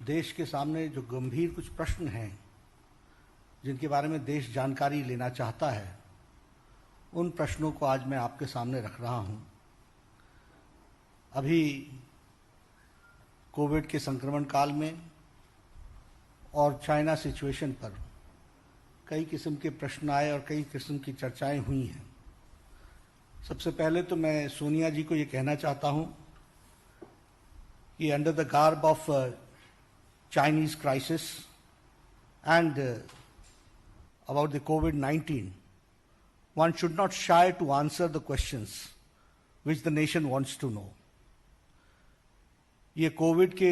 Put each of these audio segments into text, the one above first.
देश के सामने जो गंभीर कुछ प्रश्न हैं जिनके बारे में देश जानकारी लेना चाहता है, उन प्रश्नों को आज मैं आपके सामने रख रहा हूं। अभी कोविड के संक्रमण काल में और चाइना सिचुएशन पर कई किस्म के प्रश्न आए और कई किस्म की चर्चाएं हुई हैं। सबसे पहले तो मैं सोनिया जी को ये कहना चाहता हूं कि under the garb of Chinese crisis and about the COVID-19, one should not shy to answer the questions which the nation wants to know. ये कोविड के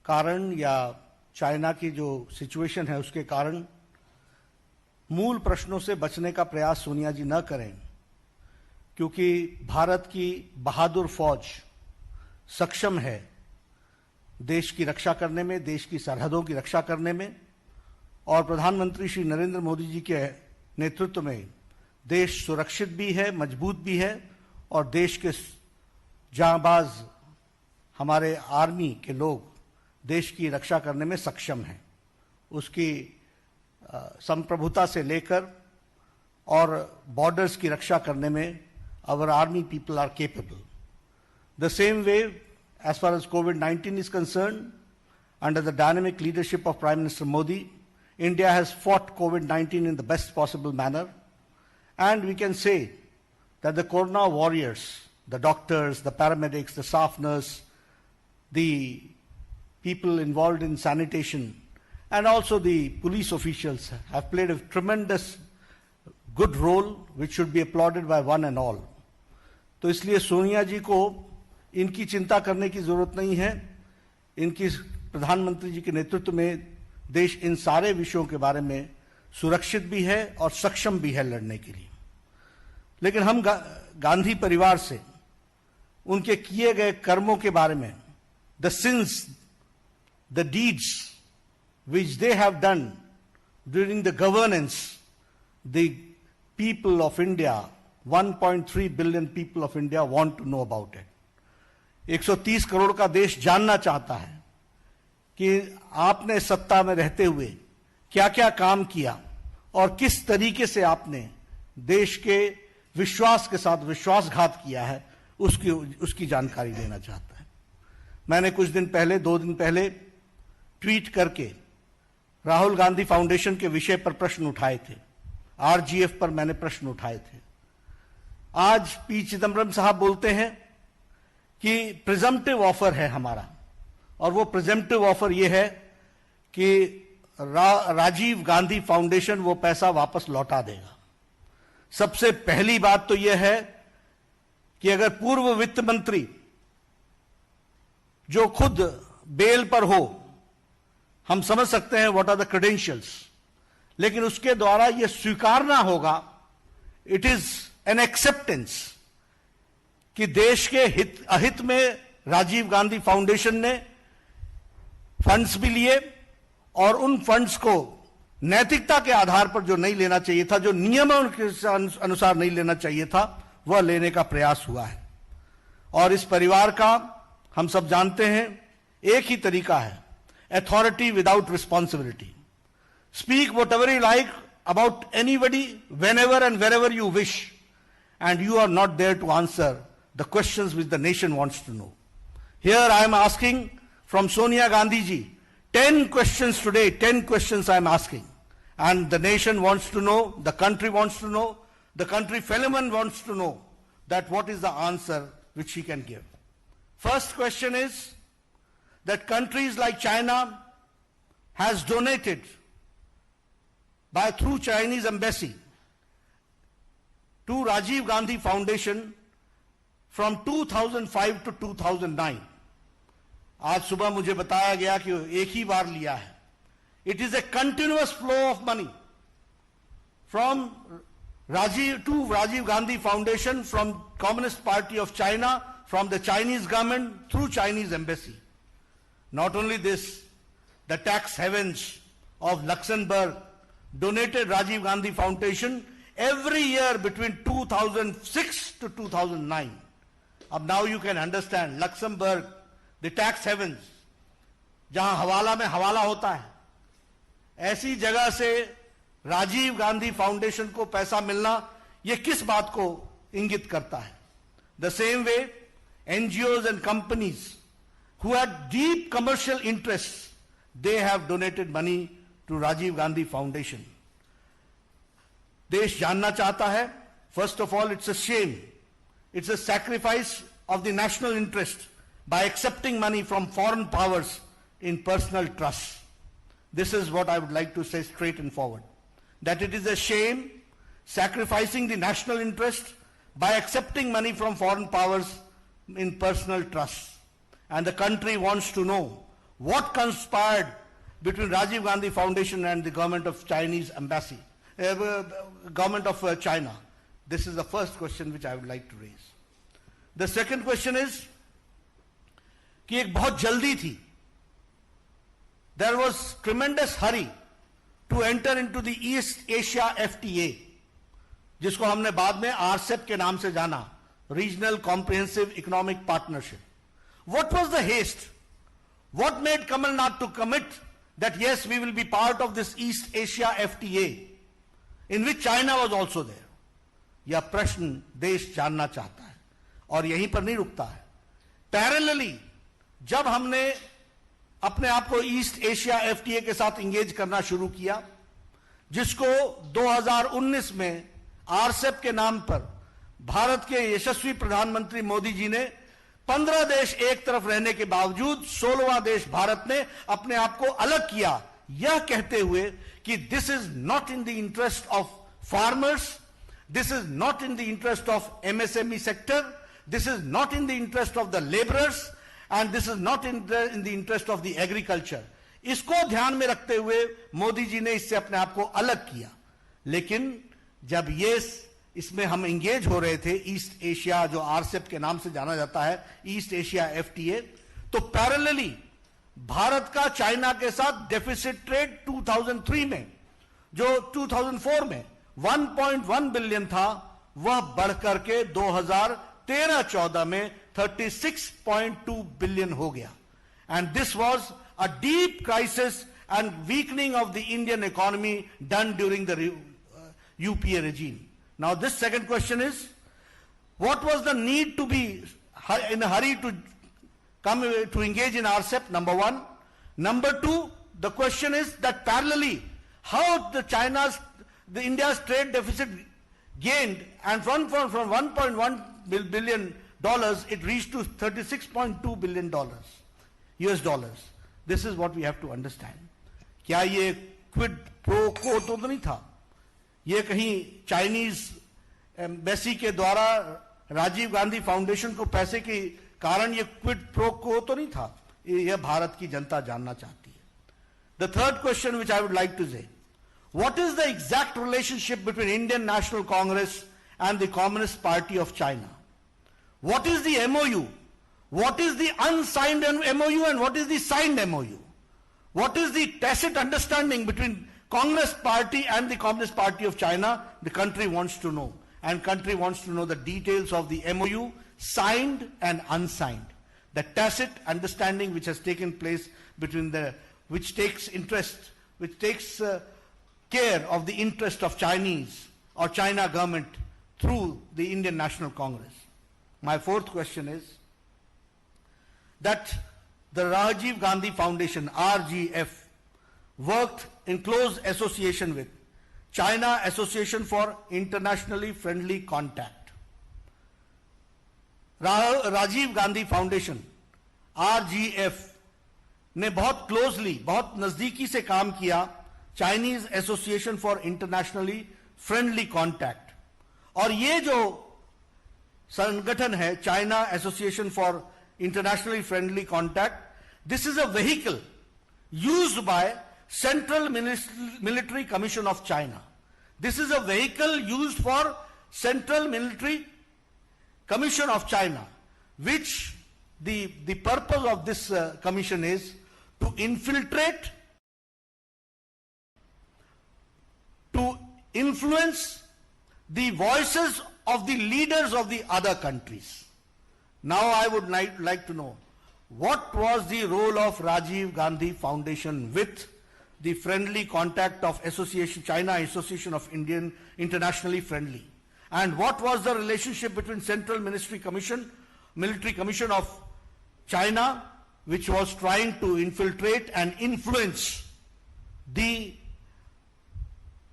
कारण या चाइना की जो सिचुएशन है उसके कारण मूल प्रश्नों से बचने का प्रयास सोनिया जी न करें, क्योंकि भारत की बहादुर फौज सक्षम है देश की रक्षा करने में, देश की सरहदों की रक्षा करने में, और प्रधानमंत्री श्री नरेंद्र मोदी जी के नेतृत्व में देश सुरक्षित भी है, मजबूत भी है और देश के जांबाज हमारे आर्मी के लोग देश की रक्षा करने में सक्षम हैं। उसकी संप्रभुता से लेकर और बॉर्डर्स की रक्षा करने में our army people are capable. The same way, as far as COVID-19 is concerned, under the dynamic leadership of Prime Minister Modi, India has fought COVID-19 in the best possible manner, and we can say that the Corona warriors, the doctors, the paramedics, the staff nurse, the people involved in sanitation, and also the police officials have played a tremendous good role which should be applauded by one and all. तो इसलिए सोनिया जी को इनकी चिंता करने की जरूरत नहीं है। इनकी प्रधानमंत्री जी के नेतृत्व में देश इन सारे विषयों के बारे में सुरक्षित भी है और सक्षम भी है लड़ने के लिए। लेकिन हम गांधी परिवार से उनके किए गए कर्मों के बारे में, the sins, the deeds which they have done during the governance, the people of India, 1.3 billion people of India want to know about it. 130 crore का देश जानना चाहता है कि आपने सत्ता में रहते हुए क्या क्या काम किया और किस तरीके से आपने देश के विश्वास के साथ विश्वासघात किया है, उसकी जानकारी लेना चाहता है। मैंने कुछ दिन पहले, 2 दिन पहले ट्वीट करके राहुल गांधी फाउंडेशन के विषय पर प्रश्न उठाए थे। आरजीएफ पर मैंने प्रश्न उठाए थे। आज पी चिदम्बरम साहब बोलते हैं कि प्रिजम्पटिव ऑफर है हमारा, और वो प्रिजम्पटिव ऑफर ये है कि राजीव गांधी फाउंडेशन वो पैसा वापस लौटा देगा। सबसे पहली बात तो यह है कि अगर पूर्व वित्त मंत्री जो खुद बेल पर हो, हम समझ सकते हैं व्हाट आर द क्रेडेंशियल्स, लेकिन उसके द्वारा यह स्वीकारना होगा, इट इज एन एक्सेप्टेंस कि देश के अहित में राजीव गांधी फाउंडेशन ने फंड्स भी लिए और उन फंड्स को नैतिकता के आधार पर जो नहीं लेना चाहिए था, जो नियमों के अनुसार नहीं लेना चाहिए था, वह लेने का प्रयास हुआ है। और इस परिवार का हम सब जानते हैं एक ही तरीका है, authority without responsibility. Speak whatever you like about anybody, whenever and wherever you wish, and you are not there to answer the questions which the nation wants to know. Here I am asking from Sonia Gandhi ji, 10 questions today, 10 questions I am asking. And the nation wants to know, the country wants to know, the country fellow wants to know that what is the answer which he can give. First question is, that countries like China has donated through Chinese embassy to Rajiv Gandhi Foundation from 2005 to 2009. आज सुबह मुझे बताया गया कि एक ही बार लिया है। It is a continuous flow of money from Rajiv Gandhi Foundation, from Communist Party of China, from the Chinese government through Chinese embassy. Not only this, the tax havens of Luxembourg donated Rajiv Gandhi Foundation every year between 2006 to 2009. Now you can understand, Luxembourg the tax havens, जहां हवाला में हवाला होता है, ऐसी जगह से Rajiv Gandhi foundation को पैसा मिलना यह किस बात को इंगित करता है? The same way NGOs and companies who had deep commercial interests, they have donated money to Rajiv Gandhi Foundation. देश जानना चाहता है, first of all, it's a shame. It's a sacrifice of the national interest by accepting money from foreign powers in personal trust. This is what I would like to say straight and forward. That it is a shame sacrificing the national interest by accepting money from foreign powers in personal trust. And the country wants to know what conspired between Rajiv Gandhi Foundation and the government of Chinese embassy, government of China. This is the first question which I would like to raise. The second question is कि एक बहुत जल्दी थी. There was tremendous hurry to enter into the East Asia FTA, जिसको हमने बाद में RCEP के नाम से जाना, Regional Comprehensive Economic Partnership. What was the haste? What made Kamal Nath to commit that yes, we will be part of this East Asia FTA, in which China was also there? यह प्रश्न देश जानना चाहता है और यहीं पर नहीं रुकता है. पैरेलली जब हमने अपने आप को ईस्ट एशिया एफटीए के साथ इंगेज करना शुरू किया, जिसको 2019 में आरसेप के नाम पर भारत के यशस्वी प्रधानमंत्री मोदी जी ने 15 देश एक तरफ रहने के बावजूद 16वां देश भारत ने अपने आप को अलग किया, यह कहते हुए कि this is not in the interest of farmers, this is not in the interest of MSME sector, this is not in the interest of the labourers and this is not in the interest of the agriculture. इसको ध्यान में रखते हुए मोदी जी ने इससे अपने आप को अलग किया. लेकिन जब ये इसमें हम इंगेज हो रहे थे, ईस्ट एशिया जो आरसेप के नाम से जाना जाता है, ईस्ट एशिया एफटीए, तो पैरेलली भारत का चाइना के साथ डेफिसिट ट्रेड 2003 में जो 2004 में 1.1 बिलियन था, वह बढ़कर के 2013-14 में 36.2 बिलियन हो गया. And this was a deep crisis and weakening of the Indian economy done during the UPA regime. Now this second question is, what was the need to be in a hurry to come to engage in RCEP? Number one. Number two, the question is that parallelly, how the India's trade deficit gained, and from 1.1 billion dollars, it reached to 36.2 billion dollars, US dollars. This is what we have to understand. क्या ये quid pro quo तो नहीं था? ये कहीं Chinese embassy के द्वारा Rajiv Gandhi foundation को पैसे के कारण ये क्विड प्रो को तो नहीं था. यह भारत की जनता जानना चाहती है. The third question which I would like to say, what is the exact relationship between Indian National Congress and the Communist Party of China? What is the MOU? What is the unsigned MOU and what is the signed MOU? What is the tacit understanding between Congress Party and the Communist Party of China? The country wants to know, and country wants to know the details of the MOU, signed and unsigned, the tacit understanding which has taken place between which takes care of the interest of Chinese or China government through the Indian National Congress. My fourth question is that the Rajiv Gandhi Foundation, RGF, worked in close association with China Association for Internationally Friendly Contact. Rajiv Gandhi foundation RGF ने बहुत closely, बहुत नजदीकी से काम किया Chinese association for internationally friendly contact. और ये जो संगठन है China association for internationally friendly contact, this is a vehicle used by Central Military Commission of China. This is a vehicle used for Central Military Commission of China, which the purpose of this commission is to infiltrate, to influence the voices of the leaders of the other countries. Now I would like to know, what was the role of Rajiv Gandhi Foundation with the friendly contact of Association China Association of Indian Internationally Friendly, and what was the relationship between Central Military Commission of China, which was trying to infiltrate and influence the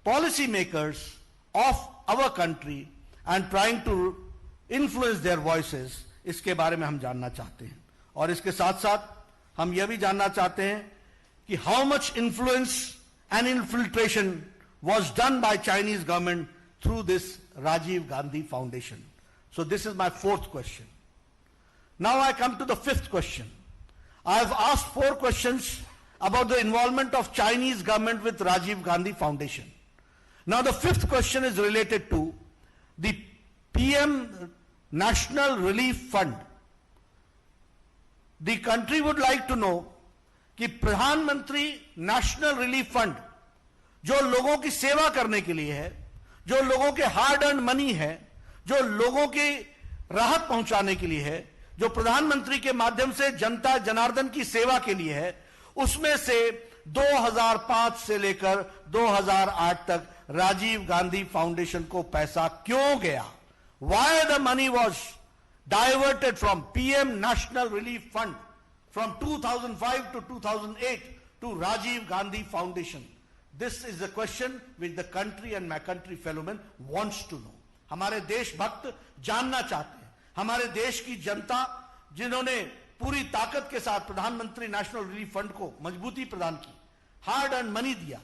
policymakers of our country and trying to influence their voices, इसके बारे में हम जानना चाहते हैं। और इसके साथ साथ हम यह भी जानना चाहते हैं कि how much influence and infiltration was done by Chinese government through this Rajiv Gandhi Foundation. So this is my fourth question. Now I come to the fifth question. I have asked 4 questions about the involvement of Chinese government with Rajiv Gandhi Foundation. Now the fifth question is related to the PM National Relief Fund. The country would like to know कि प्रधानमंत्री national relief fund जो लोगों की सेवा करने के लिए है, जो लोगों के हार्ड अर्न मनी है, जो लोगों की राहत पहुंचाने के लिए है, जो प्रधानमंत्री के माध्यम से जनता जनार्दन की सेवा के लिए है, उसमें से 2005 से लेकर 2008 तक राजीव गांधी फाउंडेशन को पैसा क्यों गया? Why the money was diverted from PM National Relief Fund from 2005 to 2008 to Rajiv Gandhi Foundation? This is the question which the country and my country fellow men wants to know. हमारे देशभक्त जानना चाहते हैं। हमारे देश की जनता जिन्होंने पूरी ताकत के साथ प्रधानमंत्री नेशनल रिलीफ फंड को मजबूती प्रदान की, हार्ड अर्न मनी दिया,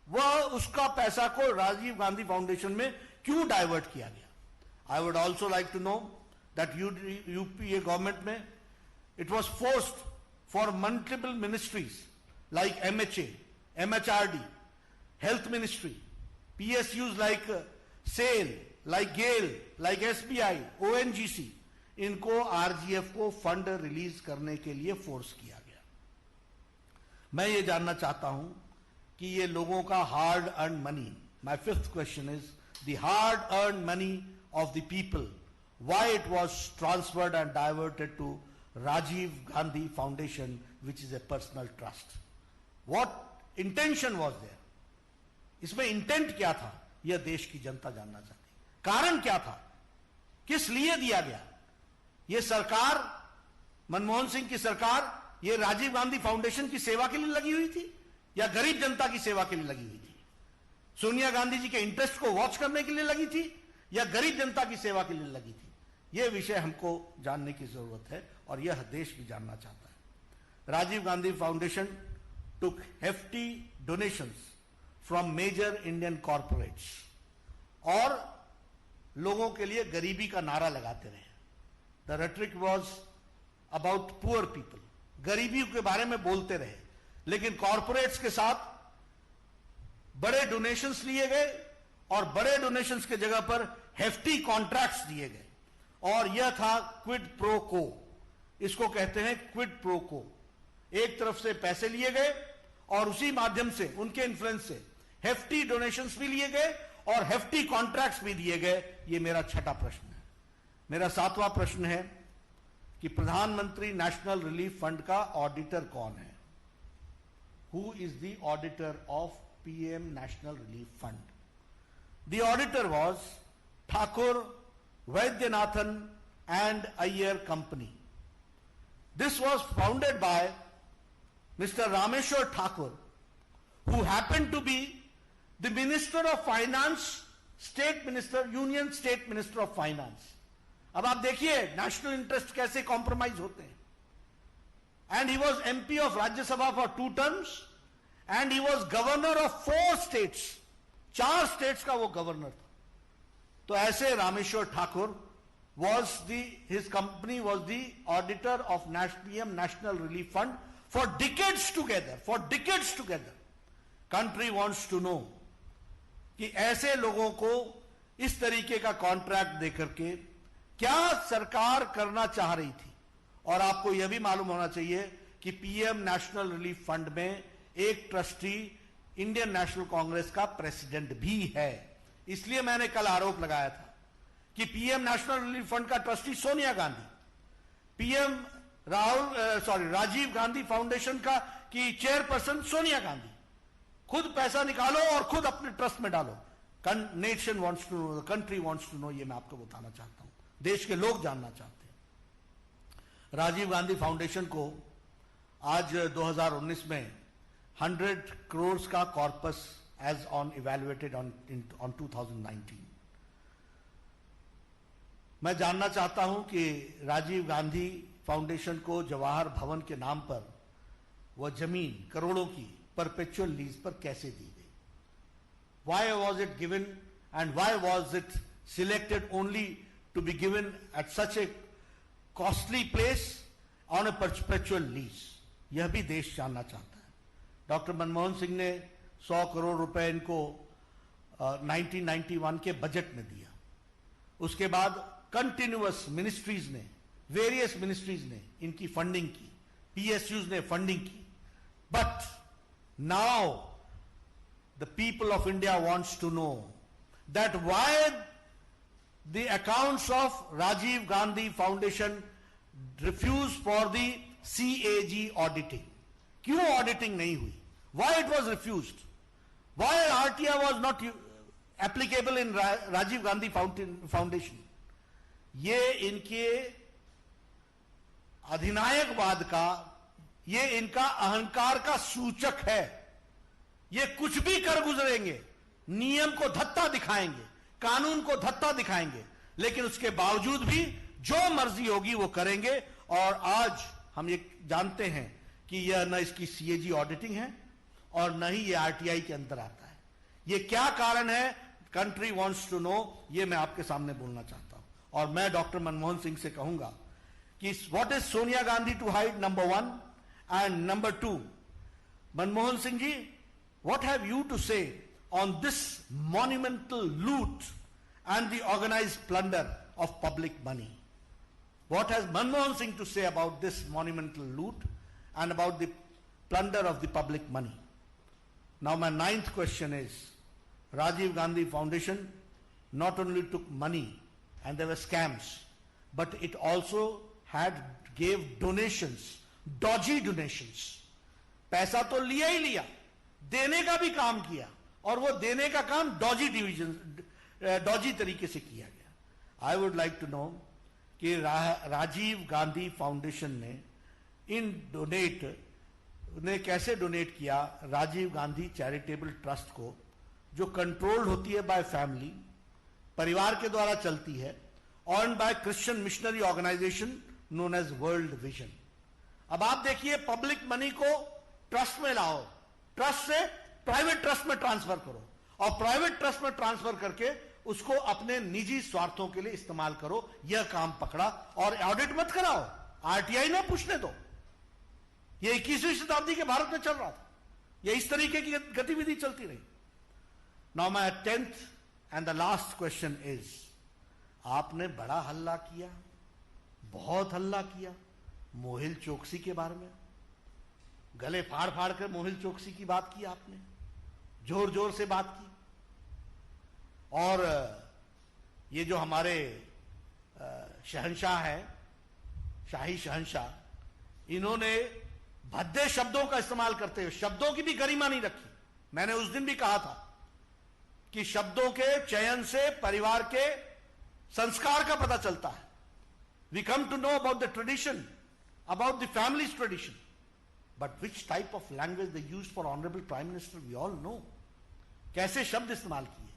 वह उसका पैसा को राजीव गांधी फाउंडेशन में क्यों डाइवर्ट किया गया? I would also like to know that UPA government में it was forced for multiple ministries like MHA, MHRD, Health Ministry, PSUs like SAIL, like GAIL, like SBI, ONGC, इनको RGF को fund release करने के लिए force किया गया। मैं ये जानना चाहता हूं कि ये लोगों का hard earn money, my fifth question is the hard earned money of the people, why it was transferred and diverted to Rajiv Gandhi Foundation, which is a personal trust. What intention was there? इसमें intent क्या था? यह देश की जनता जानना चाहती। कारण क्या था? किस लिए दिया गया? यह सरकार, मनमोहन सिंह की सरकार, यह राजीव गांधी फाउंडेशन की सेवा के लिए लगी हुई थी या गरीब जनता की सेवा के लिए लगी हुई थी? सोनिया गांधी जी के इंटरेस्ट को वॉच करने के लिए लगी थी या गरीब जनता की सेवा के लिए लगी थी? यह विषय हमको जानने की जरूरत है और यह देश भी जानना चाहता है। Rajiv Gandhi foundation took hefty donations from major Indian corporates और लोगों के लिए गरीबी का नारा लगाते रहे। The rhetoric was about poor people, गरीबी के बारे में बोलते रहे, लेकिन कॉर्पोरेट्स के साथ बड़े डोनेशंस लिए गए और बड़े डोनेशंस के जगह पर हेफ्टी कॉन्ट्रैक्ट्स दिए गए और यह था क्विड प्रो को। इसको कहते हैं क्विड प्रो को। एक तरफ से पैसे लिए गए और उसी माध्यम से, उनके इन्फ्लुएंस से हेफ्टी डोनेशंस भी लिए गए और हेफ्टी कॉन्ट्रैक्ट्स भी दिए गए। यह मेरा छठा प्रश्न है। मेरा सातवां प्रश्न है कि प्रधानमंत्री नेशनल रिलीफ फंड का ऑडिटर कौन है? Who is the auditor of PM National Relief Fund? The auditor was Thakur, Vaidyanathan and Iyer Company. This was founded by Mr. Rameshwar Thakur, who happened to be the Minister of Finance, State Minister, Union State Minister of Finance. अब आप देखिए national interest कैसे compromise होते हैं। And he was MP of Rajya Sabha for 2 terms. And he was governor of 4 states, 4 states का वो governor था। तो ऐसे Rameshwar Thakur his company was the auditor of PM National Relief Fund for decades together, Country wants to know कि ऐसे लोगों को इस तरीके का कॉन्ट्रैक्ट देकर के क्या सरकार करना चाह रही थी? और आपको यह भी मालूम होना चाहिए कि PM नेशनल रिलीफ फंड में एक ट्रस्टी इंडियन नेशनल कांग्रेस का प्रेसिडेंट भी है। इसलिए मैंने कल आरोप लगाया था कि PM नेशनल रिलीफ फंड का trustee Sonia Gandhi, PM Rajiv Gandhi foundation का की चेयरपर्सन सोनिया गांधी खुद पैसा निकालो और खुद अपने ट्रस्ट में डालो। Nation wants to know, country wants to know, ये मैं आपको बताना चाहता हूं, देश के लोग जानना चाहते हैं। राजीव गांधी फाउंडेशन को आज 2019 में 100 करोड़ का corpus as on evaluated on 2019। मैं जानना चाहता हूं कि राजीव गांधी फाउंडेशन को जवाहर भवन के नाम पर वह जमीन करोड़ों की परपेचुअल लीज पर कैसे दी गई? Why was it given and why was it selected only to be given at such a costly place on a perpetual lease? यह भी देश जानना चाहता है। डॉक्टर मनमोहन सिंह ने 100 करोड़ रुपए इनको 1991 के बजट में दिया। उसके बाद कंटिन्यूअस मिनिस्ट्रीज ने, वेरियस मिनिस्ट्रीज ने इनकी फंडिंग की, पीएसयूज ने फंडिंग की। But now the people of India wants to know that why the accounts of Rajiv Gandhi foundation refuse for the CAG auditing. क्यों ऑडिटिंग नहीं हुई? Why it was refused? Why RTI was not applicable in Rajiv Gandhi foundation? ये इनके अधिनायकवाद का, ये इनका अहंकार का सूचक है। ये कुछ भी कर गुजरेंगे, नियम को धत्ता दिखाएंगे, कानून को धत्ता दिखाएंगे, लेकिन उसके बावजूद भी जो मर्जी होगी वो करेंगे। और आज हम ये जानते हैं कि यह न इसकी सीएजी ऑडिटिंग है और न ही ये आरटीआई के अंदर आता है। ये क्या कारण है? कंट्री वांट्स टू नो, ये मैं आपके सामने बोलना चाहता हूं। और मैं डॉक्टर मनमोहन सिंह से कहूंगा कि what is Sonia Gandhi to hide, number 1, and number 2, Manmohan Singh ji, what have you to say on this monumental loot and the organised plunder of public money? What has Manmohan Singh to say about this monumental loot and about the plunder of the public money? Now my 9th question is, Rajiv Gandhi Foundation not only took money and there were scams, but it also gave donations, dodgy donations. पैसा तो लिया ही लिया, देने का भी काम किया, और वो देने का काम डॉजी तरीके से किया गया। I would like to know कि राजीव गांधी फाउंडेशन ने कैसे डोनेट किया राजीव गांधी चैरिटेबल ट्रस्ट को, जो कंट्रोल्ड होती है बाय फैमिली, परिवार के द्वारा चलती है, on by Christian missionary organisation known as World Vision. अब आप देखिए, पब्लिक मनी को ट्रस्ट में लाओ, ट्रस्ट से प्राइवेट ट्रस्ट में ट्रांसफर करो, और प्राइवेट ट्रस्ट में ट्रांसफर करके उसको अपने निजी स्वार्थों के लिए इस्तेमाल करो। यह काम पकड़ा, और ऑडिट मत कराओ, आरटीआई ना पूछने दो। यह 21वीं शताब्दी के भारत में चल रहा था, यह इस तरीके की गतिविधि चलती रही। Now my 10th and the last question is, आपने बड़ा हल्ला किया, बहुत हल्ला किया मोहिल चोकसी के बारे में, गले फाड़ फाड़ कर मोहिल चोकसी की बात की आपने, जोर जोर से बात की। और ये जो हमारे शहंशाह है, शाही शहंशाह, इन्होंने भद्दे शब्दों का इस्तेमाल करते हुए शब्दों की भी गरिमा नहीं रखी। मैंने उस दिन भी कहा था कि शब्दों के चयन से परिवार के संस्कार का पता चलता है। We come to know about the tradition, about the families tradition, but which type of language they use for honourable prime minister, we all know. कैसे शब्द इस्तेमाल किए।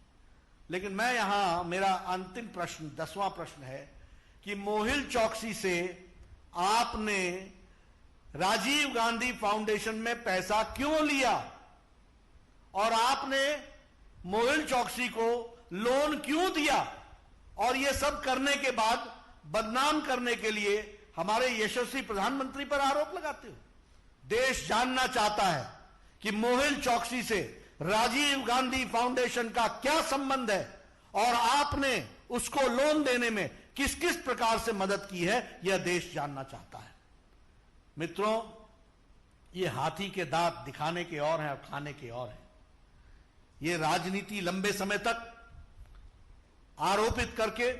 लेकिन मैं यहां, मेरा अंतिम प्रश्न, 10वां प्रश्न है कि मोहिल चौकसी से आपने राजीव गांधी फाउंडेशन में पैसा क्यों लिया, और आपने मोहिल चौकसी को लोन क्यों दिया, और यह सब करने के बाद बदनाम करने के लिए हमारे यशस्वी प्रधानमंत्री पर आरोप लगाते हो। देश जानना चाहता है कि मोहिल चौकसी से राजीव गांधी फाउंडेशन का क्या संबंध है, और आपने उसको लोन देने में किस किस प्रकार से मदद की है, यह देश जानना चाहता है। मित्रों, ये हाथी के दांत दिखाने के और हैं और खाने के और हैं। ये राजनीति लंबे समय तक आरोपित करके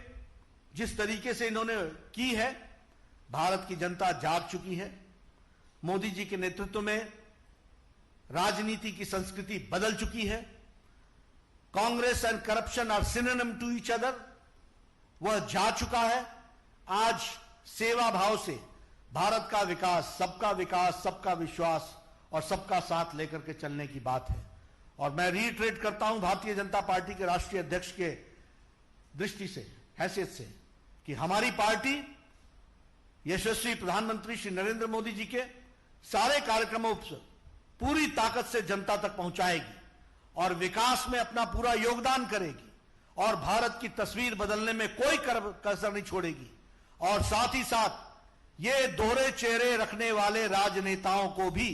जिस तरीके से इन्होंने की है, भारत की जनता जाग चुकी है। मोदी जी के नेतृत्व में राजनीति की संस्कृति बदल चुकी है। Congress and corruption are synonym to each other, वह जा चुका है। आज सेवा भाव से भारत का विकास, सबका विश्वास और सबका साथ लेकर के चलने की बात है। और मैं रीइटरेट करता हूं भारतीय जनता पार्टी के राष्ट्रीय अध्यक्ष के दृष्टि से, हैसियत से, कि हमारी पार्टी यशस्वी प्रधानमंत्री श्री नरेंद्र मोदी जी के सारे कार्यक्रमों से पूरी ताकत से जनता तक पहुंचाएगी और विकास में अपना पूरा योगदान करेगी और भारत की तस्वीर बदलने में कोई कसर नहीं छोड़ेगी। और साथ ही साथ ये दोहरे चेहरे रखने वाले राजनेताओं को भी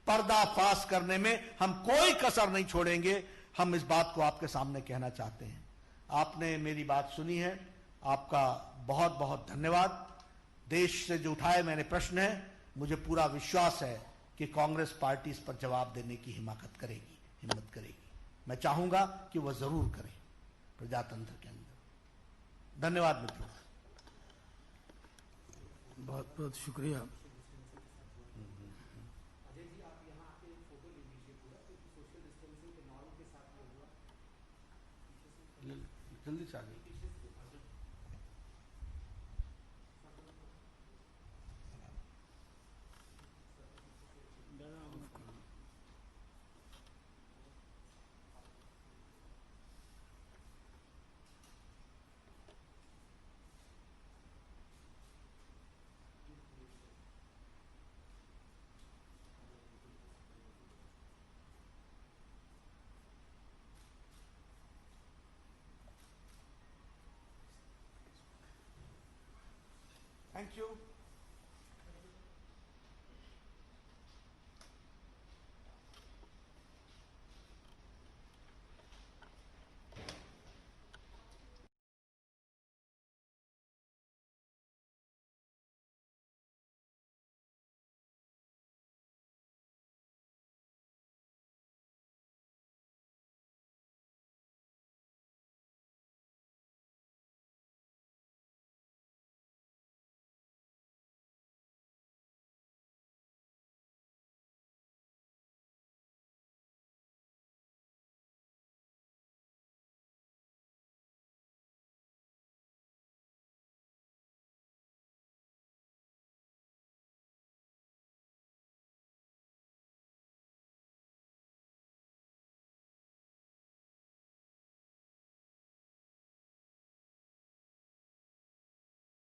पर्दाफाश करने में हम कोई कसर नहीं छोड़ेंगे। हम इस बात को आपके सामने कहना चाहते हैं। आपने मेरी बात सुनी है, आपका बहुत बहुत धन्यवाद। देश से जो उठाए मैंने प्रश्न है, मुझे पूरा विश्वास है कि कांग्रेस पार्टी इस पर जवाब देने की हिम्मत करेगी। मैं चाहूंगा कि वह जरूर करे प्रजातंत्र के अंदर। धन्यवाद मित्रों। बहुत बहुत शुक्रिया। जल्दी से आगे। Thank you.